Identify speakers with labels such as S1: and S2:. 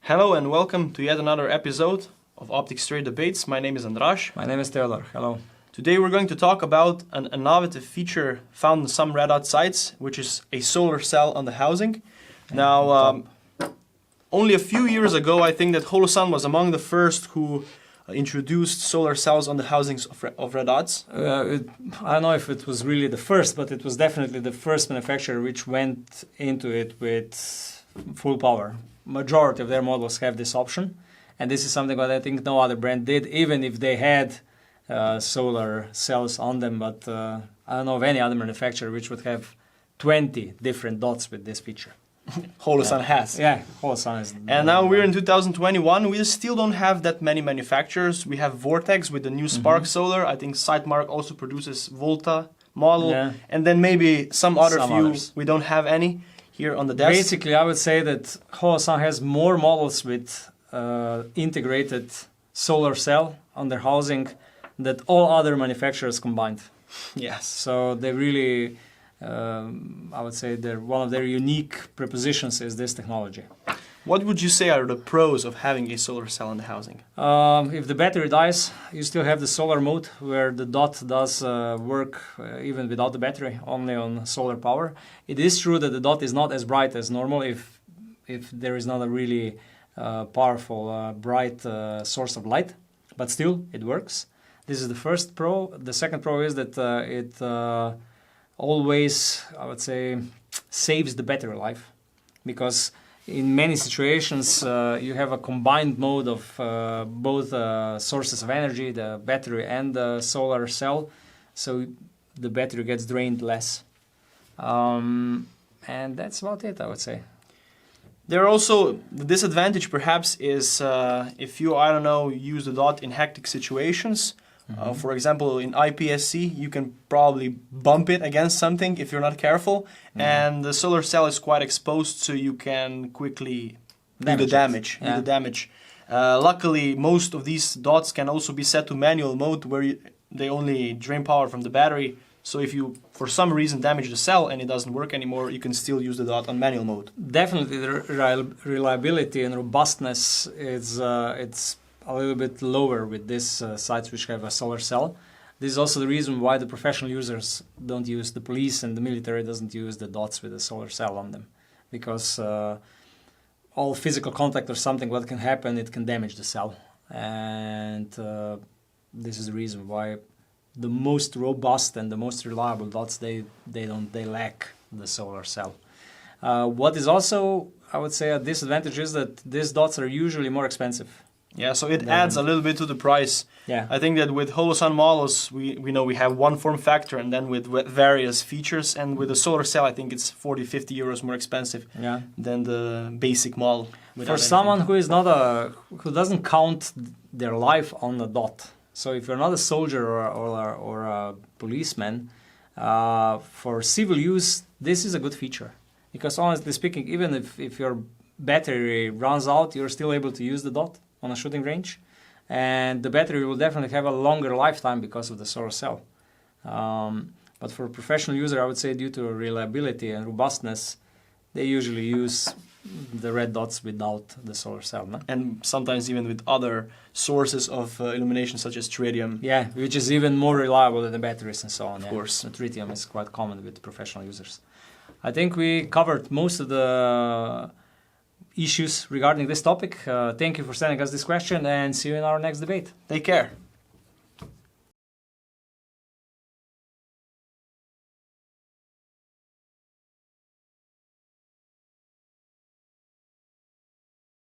S1: Hello and welcome to yet another episode of Optics Trade Debates. My name is Andras.
S2: My name is Theodor. Hello.
S1: Today we're going to talk about an innovative feature found in some red dot sites, which is a solar cell on the housing. Now, only a few years ago, I think that Holosun was among the first who introduced solar cells on the housings of red dots.
S2: I don't know if it was really the first, but it was definitely the first manufacturer which went into it with full power. Majority of their models have this option, and this is something that I think no other brand did, even if they had solar cells on them. But I don't know of any other manufacturer which would have 20 different dots with this feature.
S1: Holosun has.
S2: Yeah, Holosun is.
S1: And now we're in 2021. We still don't have that many manufacturers. We have Vortex with the new Spark Solar. I think Sightmark also produces Volta model.
S2: Yeah.
S1: And then maybe some few.
S2: Others.
S1: We don't have any here on the desk.
S2: Basically, I would say that Holosun has more models with integrated solar cell on their housing than all other manufacturers combined.
S1: Yes.
S2: So they really, I would say, one of their unique propositions is this technology.
S1: What would you say are the pros of having a solar cell in the housing?
S2: If the battery dies, you still have the solar mode where the dot does work even without the battery, only on solar power. It is true that the dot is not as bright as normal if there is not a really powerful, bright source of light, but still it works. This is the first pro. The second pro is that it always, I would say, saves the battery life, because in many situations you have a combined mode of both sources of energy, the battery and the solar cell, so the battery gets drained less. And that's about it, I would say.
S1: There are also, the disadvantage perhaps is if you, I don't know, use the dot in hectic situations. For example, in IPSC, you can probably bump it against something if you're not careful. And the solar cell is quite exposed, so you can quickly do the damage. Luckily, most of these dots can also be set to manual mode, where they only drain power from the battery. So if you, for some reason, damage the cell and it doesn't work anymore, you can still use the dot on manual mode.
S2: Definitely, the reliability and robustness is it's a little bit lower with these sites which have a solar cell. This is also the reason why the professional users don't use, the police and the military doesn't use the dots with a solar cell on them, because all physical contact or something, what can happen, it can damage the cell. And this is the reason why the most robust and the most reliable dots, they lack the solar cell. What is also, I would say, a disadvantage is that these dots are usually more expensive.
S1: Yeah, so it adds a little bit to the price.
S2: Yeah.
S1: I think that with Holosun models, we know we have one form factor, and then with various features, and with the solar cell, I think it's 40-50 euros more expensive than the basic model.
S2: For someone who is who doesn't count their life on a dot. So if you're not a soldier or a policeman, for civil use, this is a good feature. Because honestly speaking, even if your battery runs out, you're still able to use the dot on a shooting range, and the battery will definitely have a longer lifetime because of the solar cell. But for a professional user, I would say, due to reliability and robustness, they usually use the red dots without the solar cell. No?
S1: And sometimes even with other sources of illumination, such as tritium.
S2: Yeah, which is even more reliable than the batteries and so on.
S1: Of course.
S2: The tritium is quite common with professional users. I think we covered most of the issues regarding this topic. Thank you for sending us this question, and see you in our next debate.
S1: Take care.